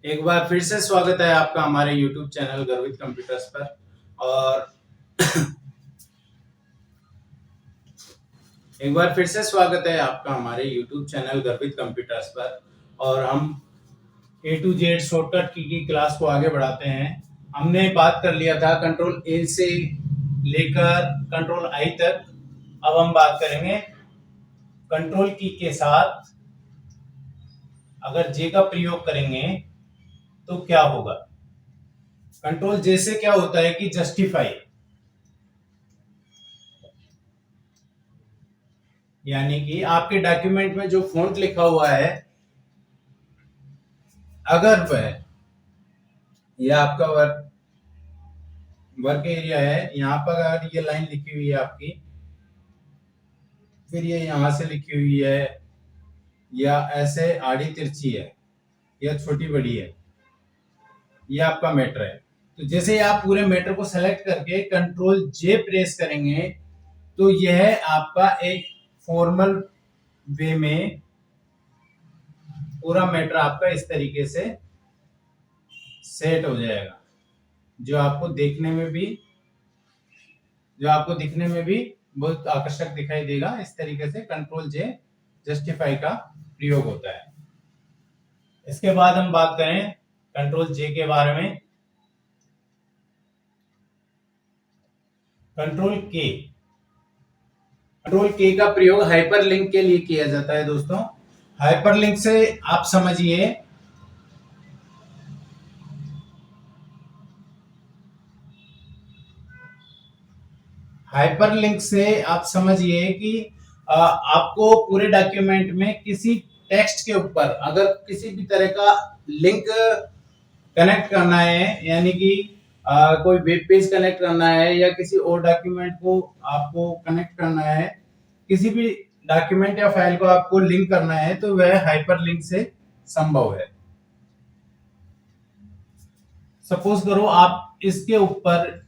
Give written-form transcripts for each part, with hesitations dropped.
एक बार फिर से स्वागत है आपका हमारे YouTube चैनल गर्वित कंप्यूटर्स पर। और एक बार फिर से स्वागत है आपका हमारे YouTube चैनल गर्वित कंप्यूटर्स पर। और हम A to Z शॉर्टकट की क्लास को आगे बढ़ाते हैं। हमने बात कर लिया था कंट्रोल A से लेकर कंट्रोल I तक। अब हम बात करेंगे कंट्रोल की के साथ अगर J का प्रयोग करेंगे तो क्या होगा। कंट्रोल J से क्या होता है कि जस्टिफाई, यानी कि आपके डॉक्यूमेंट में जो फॉन्ट लिखा हुआ है अगर वह ये आपका वर्क एरिया है, यहाँ पर अगर ये लाइन लिखी हुई है आपकी, फिर ये यहां से लिखी हुई है या ऐसे आड़ी तिरछी है या छोटी बड़ी है, ये आपका मैटर है। तो जैसे ही आप पूरे मैटर को सेलेक्ट करके कंट्रोल जे प्रेस करेंगे तो यह आपका एक फॉर्मल वे में पूरा मैटर आपका इस तरीके से सेट हो जाएगा, जो आपको दिखने में भी बहुत आकर्षक दिखाई देगा। इस तरीके से कंट्रोल जे जस्टिफाई का प्रयोग होता है। इसके बाद हम बात करें कंट्रोल जे के बारे में। कंट्रोल के का प्रयोग हाइपरलिंक के लिए किया जाता है दोस्तों। हाइपरलिंक से आप समझिए कि आपको पूरे डॉक्यूमेंट में किसी टेक्स्ट के ऊपर अगर किसी भी तरह का लिंक कनेक्ट करना है, यानी कि कोई वेब पेज कनेक्ट करना है या किसी और डॉक्यूमेंट को आपको कनेक्ट करना है, किसी भी डॉक्यूमेंट या फाइल को आपको लिंक करना है, तो वह हाइपरलिंक से संभव है। सपोज करो आप इसके ऊपर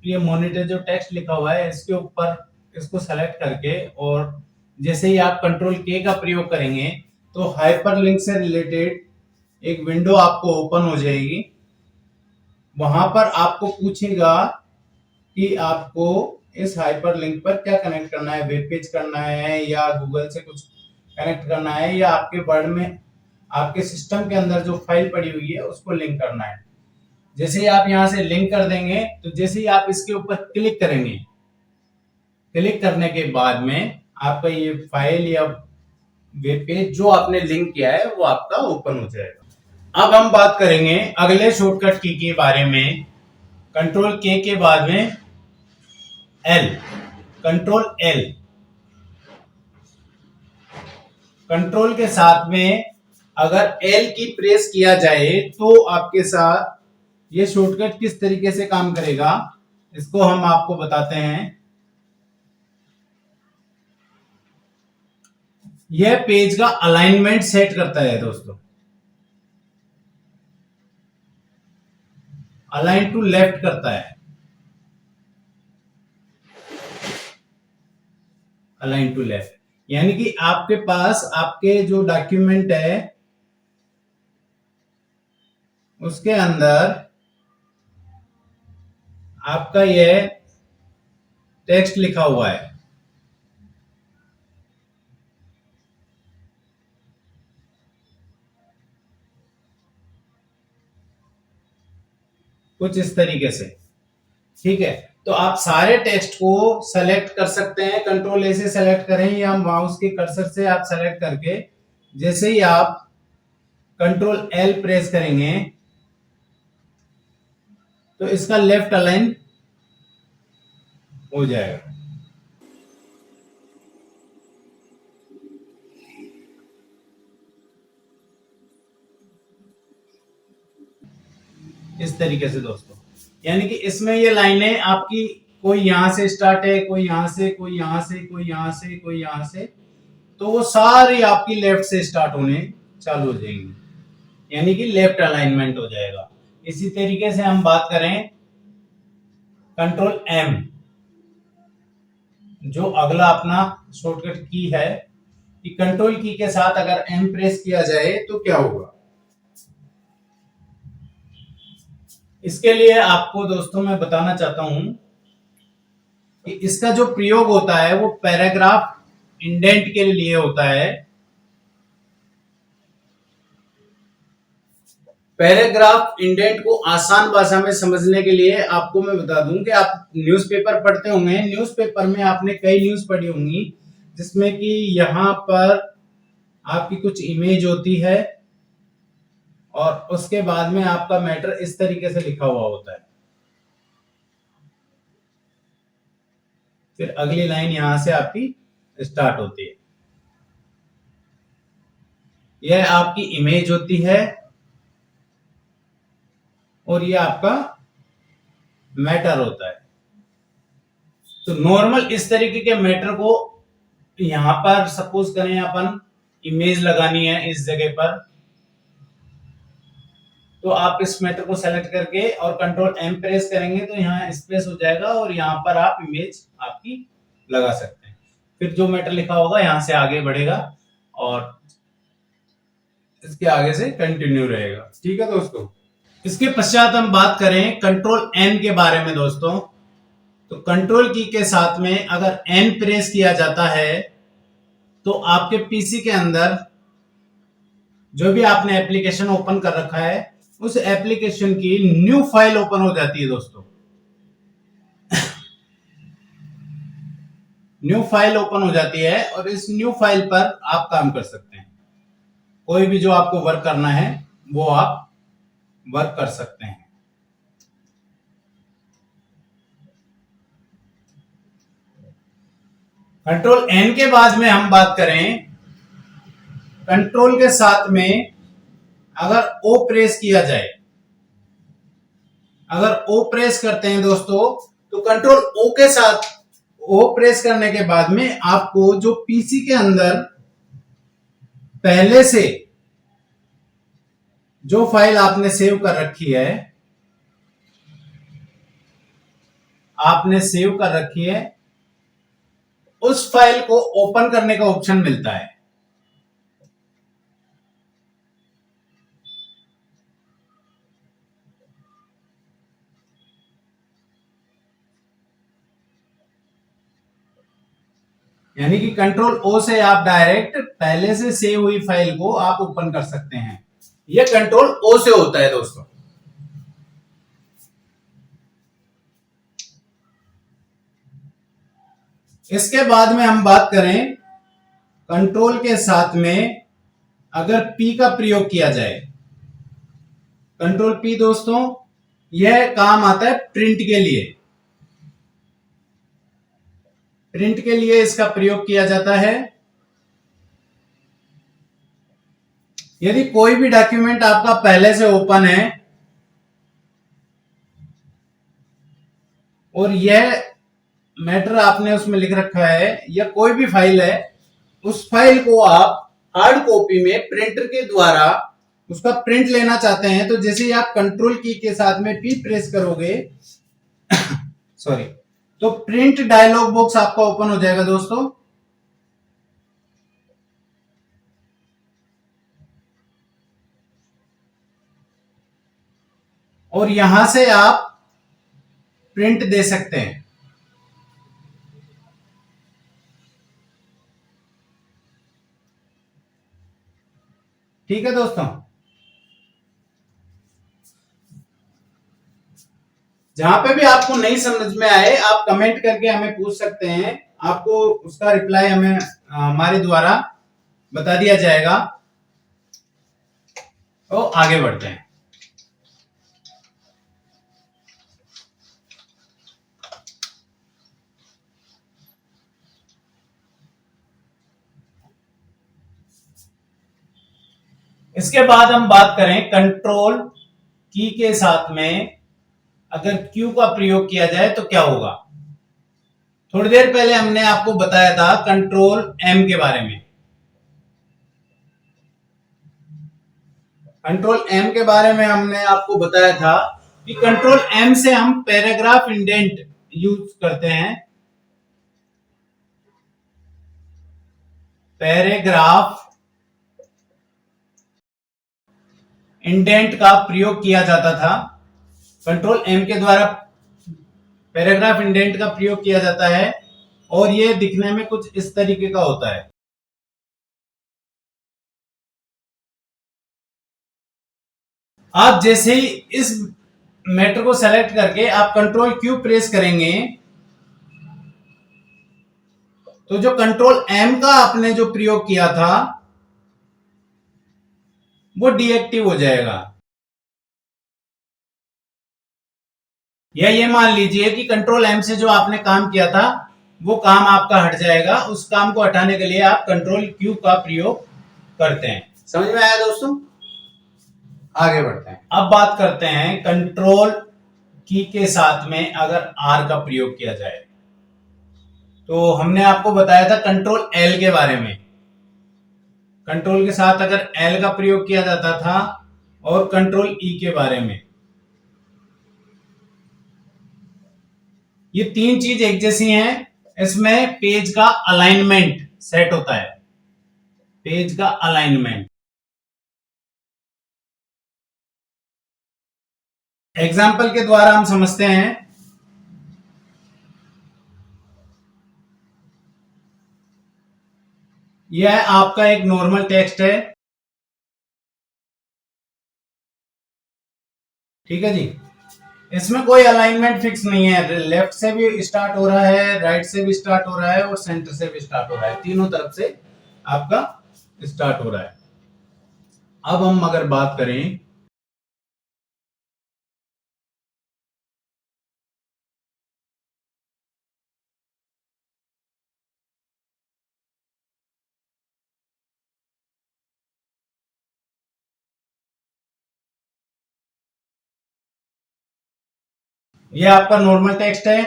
ये मॉनिटर जो टेक्स्ट लिखा हुआ है इसके ऊपर इसको सेलेक्ट करके और जैसे ही आप कंट्रोल के का प्रयोग करेंगे तो हाइपरलिंक से रिलेटेड एक विंडो आपको ओपन हो जाएगी। वहां पर आपको पूछेगा कि आपको इस हाइपरलिंक पर क्या कनेक्ट करना है, वेब पेज करना है या गूगल से कुछ कनेक्ट करना है या आपके वर्ड में आपके सिस्टम के अंदर जो फाइल पड़ी हुई है उसको लिंक करना है। जैसे ही आप यहां से लिंक कर देंगे तो जैसे ही आप इसके ऊपर क्लिक करेंगे, क्लिक करने के बाद में आपका ये फाइल या वेब पेज जो आपने लिंक किया है वो आपका ओपन हो जाएगा। अब हम बात करेंगे अगले शॉर्टकट की के बारे में। कंट्रोल के बाद में एल, कंट्रोल के साथ में अगर एल की प्रेस किया जाए तो आपके साथ ये शॉर्टकट किस तरीके से काम करेगा इसको हम आपको बताते हैं। यह पेज का अलाइनमेंट सेट करता है दोस्तों, अलाइन टू लेफ्ट करता है, अलाइन टू लेफ्ट, यानी कि आपके पास आपके जो डॉक्यूमेंट है उसके अंदर आपका यह टेक्स्ट लिखा हुआ है, कुछ इस तरीके से, ठीक है। तो आप सारे टेक्स्ट को सेलेक्ट कर सकते हैं, कंट्रोल ए से सेलेक्ट करें या माउस के कर्सर से आप सेलेक्ट करके जैसे ही आप कंट्रोल एल प्रेस करेंगे तो इसका लेफ्ट अलाइन हो जाएगा। इस तरीके से दोस्तों, यानी कि इसमें ये लाइनें आपकी कोई यहां से स्टार्ट है, कोई यहां से, कोई यहां से, कोई यहां से, कोई यहां से, तो वो सारी आपकी लेफ्ट से स्टार्ट होने चालू हो जाएंगी, यानी कि लेफ्ट अलाइनमेंट हो जाएगा। इसी तरीके से हम बात करें कंट्रोल एम, जो अगला अपना शॉर्टकट की है, कि कंट्रोल की के साथ अगर एम प्रेस किया जाए तो क्या होगा। इसके लिए आपको दोस्तों मैं बताना चाहता हूं कि इसका जो प्रयोग होता है वो पैराग्राफ इंडेंट के लिए होता है। पैराग्राफ इंडेंट को आसान भाषा में समझने के लिए आपको मैं बता दूं कि आप न्यूज़पेपर पढ़ते होंगे। न्यूज़पेपर में आपने कई न्यूज़ पढ़ी होंगी जिसमें कि यहाँ पर आपकी कुछ इमेज होती है और उसके बाद में आपका मैटर इस तरीके से लिखा हुआ होता है। फिर अगली लाइन यहां से आपकी स्टार्ट होती है। यह आपकी इमेज होती है और ये आपका मैटर होता है। तो नॉर्मल इस तरीके के मैटर को यहां पर सपोज करें अपन इमेज लगानी है इस जगह पर, तो आप इस मैटर को सेलेक्ट करके और कंट्रोल एम प्रेस करेंगे तो यहाँ स्पेस हो जाएगा और यहाँ पर आप इमेज आपकी लगा सकते हैं। फिर जो मैटर लिखा होगा यहाँ से आगे बढ़ेगा और इसके आगे से कंटिन्यू रहेगा। ठीक है दोस्तों। इसके पश्चात हम बात करें कंट्रोल एन के बारे में दोस्तों। तो कंट्रोल की के साथ में अगर एन प्रेस किया जाता है तो आपके पीसी के अंदर जो भी आपने एप्लीकेशन ओपन कर रखा है उस एप्लीकेशन की न्यू फाइल ओपन हो जाती है दोस्तों। न्यू फाइल ओपन हो जाती है और इस न्यू फाइल पर आप काम कर सकते हैं। कोई भी जो आपको वर्क करना है वो आप वर्क कर सकते हैं। कंट्रोल एन के बाद में हम बात करें कंट्रोल के साथ में अगर ओ प्रेस किया जाए, अगर ओ प्रेस करते हैं दोस्तों तो कंट्रोल ओ के साथ ओ प्रेस करने के बाद में आपको जो पीसी के अंदर पहले से जो फाइल आपने सेव कर रखी है, आपने सेव कर रखी है उस फाइल को ओपन करने का ऑप्शन मिलता है। यानी कि कंट्रोल ओ से आप डायरेक्ट पहले से सेव हुई फाइल को आप ओपन कर सकते हैं। यह कंट्रोल ओ से होता है दोस्तों। इसके बाद में हम बात करें कंट्रोल के साथ में अगर पी का प्रयोग किया जाए, कंट्रोल पी दोस्तों यह काम आता है प्रिंट के लिए। प्रिंट के लिए इसका प्रयोग किया जाता है। यदि कोई भी डॉक्यूमेंट आपका पहले से ओपन है और यह मैटर आपने उसमें लिख रखा है या कोई भी फाइल है, उस फाइल को आप हार्ड कॉपी में प्रिंटर के द्वारा उसका प्रिंट लेना चाहते हैं तो जैसे ही आप कंट्रोल की के साथ में पी प्रेस करोगे सॉरी, तो प्रिंट डायलॉग बॉक्स आपका ओपन हो जाएगा दोस्तों। और यहां से आप प्रिंट दे सकते हैं। ठीक है दोस्तों। जहां पे भी आपको नहीं समझ में आए आप कमेंट करके हमें पूछ सकते हैं, आपको उसका रिप्लाई हमें हमारे द्वारा बता दिया जाएगा। तो आगे बढ़ते हैं। इसके बाद हम बात करें कंट्रोल की के साथ में अगर क्यू का प्रयोग किया जाए तो क्या होगा। थोड़ी देर पहले हमने आपको बताया था कंट्रोल एम के बारे में। कंट्रोल एम के बारे में हमने आपको बताया था कि कंट्रोल एम से हम पैराग्राफ इंडेंट यूज करते हैं। पैराग्राफ इंडेंट का प्रयोग किया जाता था कंट्रोल एम के द्वारा पैराग्राफ इंडेंट का प्रयोग किया जाता है और ये दिखने में कुछ इस तरीके का होता है। आप जैसे ही इस मैटर को सेलेक्ट करके आप कंट्रोल क्यू प्रेस करेंगे तो जो कंट्रोल एम का आपने जो प्रयोग किया था वो डीएक्टिव हो जाएगा। या ये मान लीजिए कि कंट्रोल एम से जो आपने काम किया था वो काम आपका हट जाएगा। उस काम को हटाने के लिए आप कंट्रोल क्यू का प्रयोग करते हैं। समझ में आया दोस्तों? आगे बढ़ते हैं। अब बात करते हैं कंट्रोल की के साथ में अगर आर का प्रयोग किया जाए तो हमने आपको बताया था कंट्रोल एल के बारे में। कंट्रोल के साथ अगर एल का प्रयोग किया जाता था और कंट्रोल ई के बारे में। ये तीन चीज एक जैसी हैं। इसमें पेज का अलाइनमेंट सेट होता है। पेज का अलाइनमेंट एग्जाम्पल के द्वारा हम समझते हैं। यह आपका एक नॉर्मल टेक्स्ट है। ठीक है जी। इसमें कोई अलाइनमेंट फिक्स नहीं है। लेफ्ट से भी स्टार्ट हो रहा है, राइट से भी स्टार्ट हो रहा है और सेंटर से भी स्टार्ट हो रहा है। तीनों तरफ से आपका स्टार्ट हो रहा है। अब हम अगर बात करें यह आपका नॉर्मल टेक्स्ट है।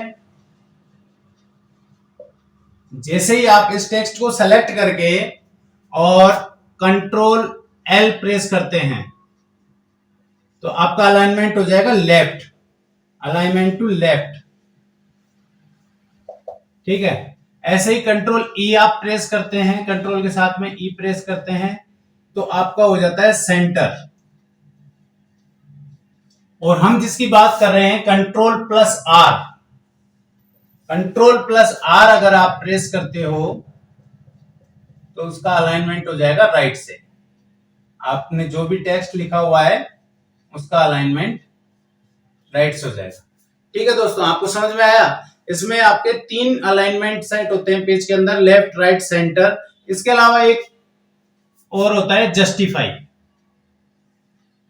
जैसे ही आप इस टेक्स्ट को सेलेक्ट करके और कंट्रोल एल प्रेस करते हैं तो आपका अलाइनमेंट हो जाएगा लेफ्ट, अलाइनमेंट टू लेफ्ट। ठीक है। ऐसे ही कंट्रोल ई आप प्रेस करते हैं, कंट्रोल के साथ में ई प्रेस करते हैं तो आपका हो जाता है सेंटर। और हम जिसकी बात कर रहे हैं control plus R, control plus R अगर आप प्रेस करते हो तो उसका अलाइनमेंट हो जाएगा राइट से। आपने जो भी टेक्स्ट लिखा हुआ है उसका अलाइनमेंट राइट से हो जाएगा। ठीक है दोस्तों, आपको समझ में आया? इसमें आपके तीन अलाइनमेंट सेट होते हैं पेज के अंदर, लेफ्ट, राइट, सेंटर। इसके अलावा एक और होता है जस्टिफाई।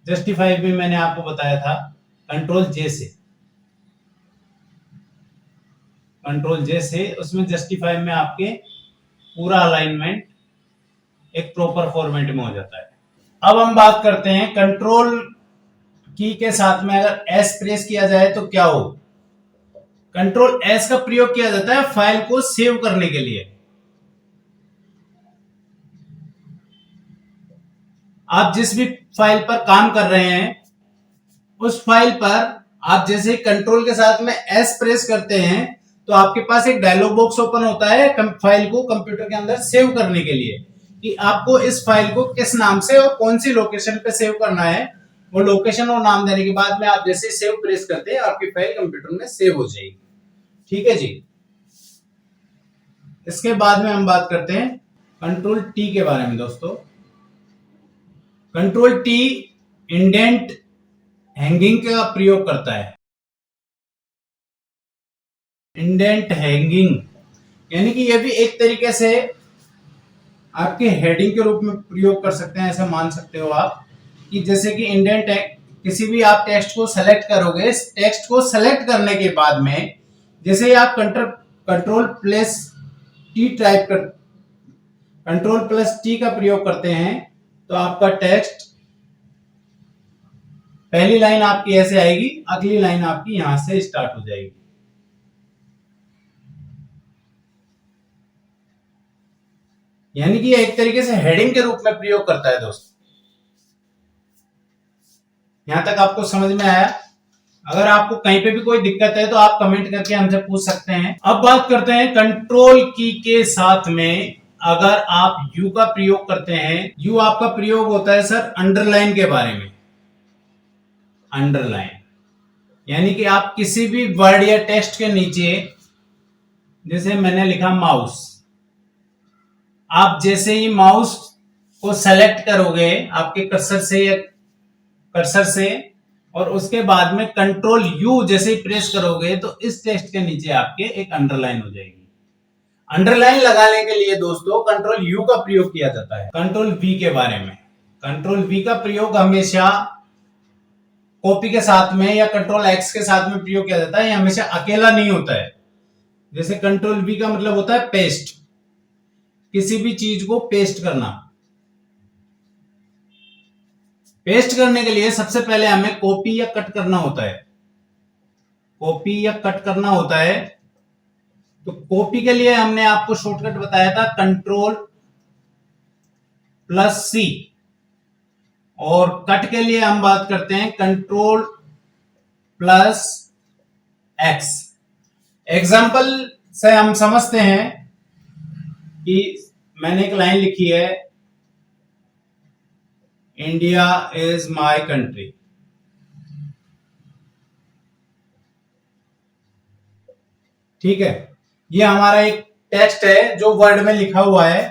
जस्टिफाई भी मैंने आपको बताया था कंट्रोल जे से, कंट्रोल जे से। उसमें जस्टिफाई में आपके पूरा अलाइनमेंट एक प्रॉपर फॉर्मेट में हो जाता है। अब हम बात करते हैं कंट्रोल की के साथ में अगर एस प्रेस किया जाए तो क्या हो। कंट्रोल एस का प्रयोग किया जाता है फाइल को सेव करने के लिए। आप जिस भी फाइल पर काम कर रहे हैं उस फाइल पर आप जैसे कंट्रोल के साथ में एस प्रेस करते हैं तो आपके पास एक डायलॉग बॉक्स ओपन होता है फाइल को कंप्यूटर के अंदर सेव करने के लिए कि आपको इस फाइल को किस नाम से और कौन सी लोकेशन पे सेव करना है। वो लोकेशन और नाम देने के बाद में आप जैसे सेव प्रेस करते हैं आपकी फाइल कंप्यूटर में सेव हो जाएगी। ठीक है जी। इसके बाद में हम बात करते हैं कंट्रोल टी के बारे में दोस्तों। कंट्रोल टी इंडेंट हैंगिंग का प्रयोग करता है। इंडेंट हैंगिंग यानी कि यह भी एक तरीके से आपके हेडिंग के रूप में प्रयोग कर सकते हैं। ऐसा मान सकते हो आप कि जैसे कि इंडेंट है, किसी भी आप टेक्स्ट को सेलेक्ट करोगे, टेक्स्ट को सेलेक्ट करने के बाद में जैसे ही आप कंट्रोल प्लस टी टाइप कर कंट्रोल प्लस टी का प्रयोग करते हैं तो आपका टेक्स्ट पहली लाइन आपकी ऐसे आएगी, अगली लाइन आपकी यहां से स्टार्ट हो जाएगी। यानी कि एक तरीके से हेडिंग के रूप में प्रयोग करता है दोस्तों। यहां तक आपको समझ में आया? अगर आपको कहीं पे भी कोई दिक्कत है तो आप कमेंट करके हमसे पूछ सकते हैं। अब बात करते हैं कंट्रोल की के साथ में अगर आप यू का प्रयोग करते हैं। यू आपका प्रयोग होता है सर अंडरलाइन के बारे में। अंडरलाइन यानी कि आप किसी भी वर्ड या टेक्स्ट के नीचे, जैसे मैंने लिखा माउस, आप जैसे ही माउस को सेलेक्ट करोगे आपके कर्सर से या कर्सर से, और उसके बाद में कंट्रोल यू जैसे ही प्रेस करोगे तो इस टेक्स्ट के नीचे आपके एक अंडरलाइन हो जाएगी। अंडरलाइन लगाने के लिए दोस्तों कंट्रोल यू का प्रयोग किया जाता है। कंट्रोल वी के बारे में, कंट्रोल वी का प्रयोग हमेशा कॉपी के साथ में या कंट्रोल एक्स के साथ में प्रयोग किया जाता है, ये हमेशा अकेला नहीं होता है। जैसे कंट्रोल वी का मतलब होता है पेस्ट, किसी भी चीज को पेस्ट करना। पेस्ट करने के लिए सबसे पहले हमें कॉपी या कट करना होता है, कॉपी या कट करना होता है। तो कॉपी के लिए हमने आपको शॉर्टकट बताया था कंट्रोल प्लस सी, और कट के लिए हम बात करते हैं कंट्रोल प्लस एक्स। एग्जाम्पल से हम समझते हैं कि मैंने एक लाइन लिखी है, इंडिया इज माय कंट्री। ठीक है, ये हमारा एक टेक्स्ट है जो वर्ड में लिखा हुआ है।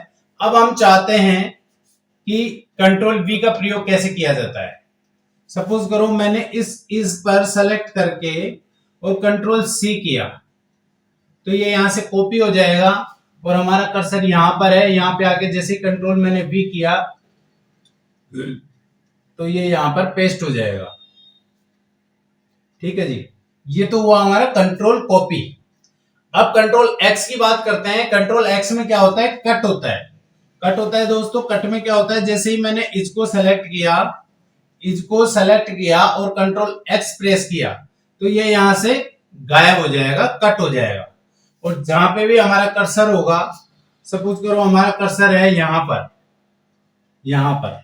अब हम चाहते हैं कि कंट्रोल वी का प्रयोग कैसे किया जाता है। सपोज करो मैंने इस पर सेलेक्ट करके और कंट्रोल सी किया, तो ये यहां से कॉपी हो जाएगा और हमारा कर्सर यहां पर है। यहां पे आके जैसे कंट्रोल मैंने वी किया तो ये यहां पर पेस्ट हो जाएगा। ठीक है जी, ये तो हुआ हमारा कंट्रोल कॉपी। अब कंट्रोल एक्स की बात करते हैं। कंट्रोल एक्स में क्या होता है, कट होता है। कट होता है दोस्तों, कट में क्या होता है, जैसे ही मैंने इसको सेलेक्ट किया और कंट्रोल एक्स प्रेस किया तो ये यहां से गायब हो जाएगा, कट हो जाएगा। और जहां पे भी हमारा कर्सर होगा, सपोज करो हमारा कर्सर है यहां पर, यहां पर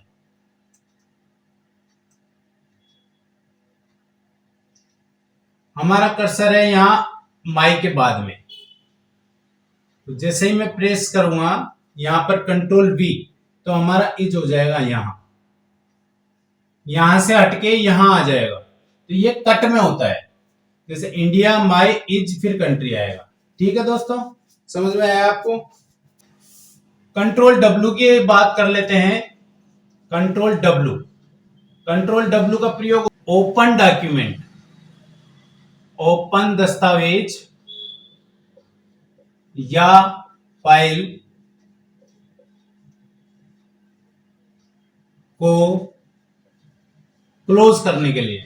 हमारा कर्सर है यहां माई के बाद में, तो जैसे ही मैं प्रेस करूंगा यहां पर कंट्रोल वी तो हमारा इज हो जाएगा, यहां से हटके यहां आ जाएगा। तो ये कट में होता है, जैसे इंडिया माई इज फिर कंट्री आएगा। ठीक है दोस्तों, समझ में आया आपको। कंट्रोल डब्ल्यू की बात कर लेते हैं। कंट्रोल डब्ल्यू का प्रयोग ओपन डॉक्यूमेंट, ओपन दस्तावेज या फाइल को क्लोज करने के लिए।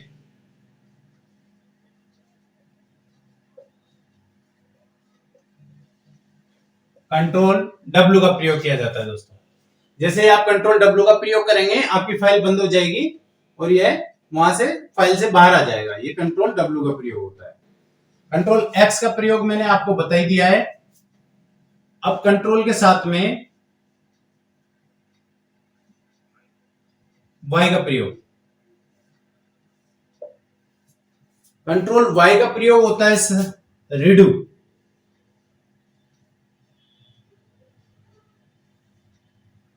कंट्रोल डब्ल्यू का प्रयोग किया जाता है दोस्तों। जैसे आप कंट्रोल डब्ल्यू का प्रयोग करेंगे आपकी फाइल बंद हो जाएगी और यह वहां से फाइल से बाहर आ जाएगा। ये कंट्रोल डब्ल्यू का प्रयोग होता है। कंट्रोल एक्स का प्रयोग मैंने आपको बता ही दिया है। अब कंट्रोल के साथ में वाई का प्रयोग, कंट्रोल वाई का प्रयोग होता है रिडू।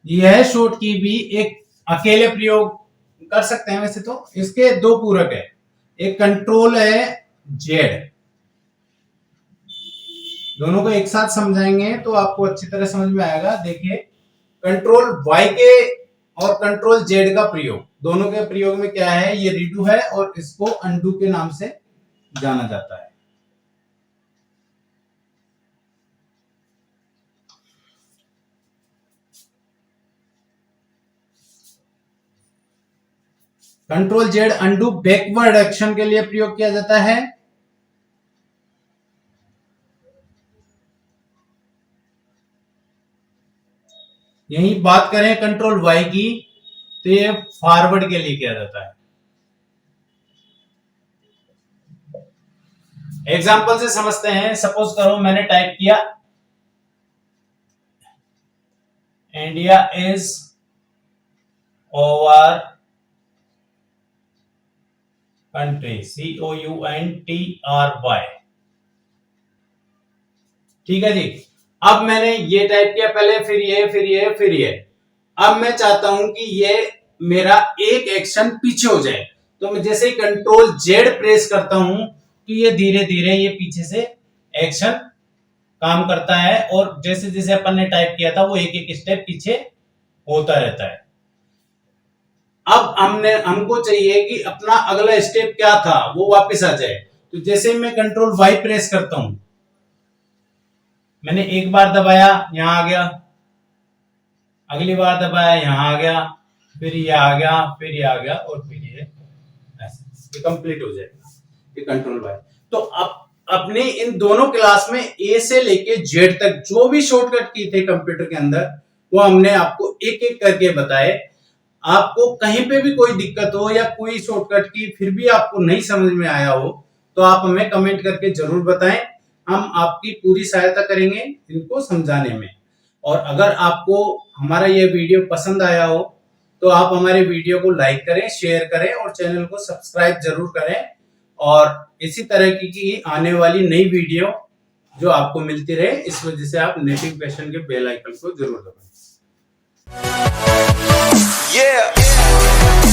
यह शॉर्ट की भी एक अकेले प्रयोग कर सकते हैं, वैसे तो इसके दो पूरक है, एक कंट्रोल है जेड। दोनों को एक साथ समझाएंगे तो आपको अच्छी तरह समझ में आएगा। देखिए, कंट्रोल वाई के और कंट्रोल जेड का प्रयोग, दोनों के प्रयोग में क्या है, ये रीडू है और इसको अनडू के नाम से जाना जाता है। Control Z undo backward action के लिए प्रयोग किया जाता है। यही बात करें कंट्रोल वाई की तो ये फॉरवर्ड के लिए किया जाता है। एग्जाम्पल से समझते हैं। सपोज करो मैंने टाइप किया India is over country, COUNTRY। ठीक है जी। अब मैंने ये टाइप किया पहले, फिर ये, फिर ये, फिर ये। अब मैं चाहता हूं कि ये मेरा एक एक्शन पीछे हो जाए, तो मैं जैसे ही कंट्रोल जेड प्रेस करता हूं तो ये धीरे धीरे ये पीछे से एक्शन काम करता है और जैसे जैसे अपन ने टाइप किया था वो एक एक स्टेप पीछे होता रहता है। अब हमको चाहिए कि अपना अगला स्टेप क्या था वो वापस आ जाए। तो जैसे मैं कंट्रोल वाई प्रेस करता हूं, मैंने एक बार दबाया यहां आ गया, अगली बार दबाया यहां आ गया, फिर ये आ गया, फिर ये आ गया और फिर ये कंप्लीट हो जाएगा ये कंट्रोल वाई। तो अब अपने इन दोनों क्लास में ए से लेके जेड तक जो भी शॉर्टकट की थे कंप्यूटर के अंदर वो हमने आपको एक एक करके बताए। आपको कहीं पे भी कोई दिक्कत हो या कोई शॉर्टकट की फिर भी आपको नहीं समझ में आया हो तो आप हमें कमेंट करके जरूर बताएं, हम आपकी पूरी सहायता करेंगे इनको समझाने में। और अगर आपको हमारा ये वीडियो पसंद आया हो तो आप हमारे वीडियो को लाइक करें, शेयर करें और चैनल को सब्सक्राइब जरूर करें और इसी तरह की आने वाली नई वीडियो जो आपको मिलती रहे इस वजह से आप नोटिफिकेशन के बेल आइकन को जरूर दबाएं। Yeah.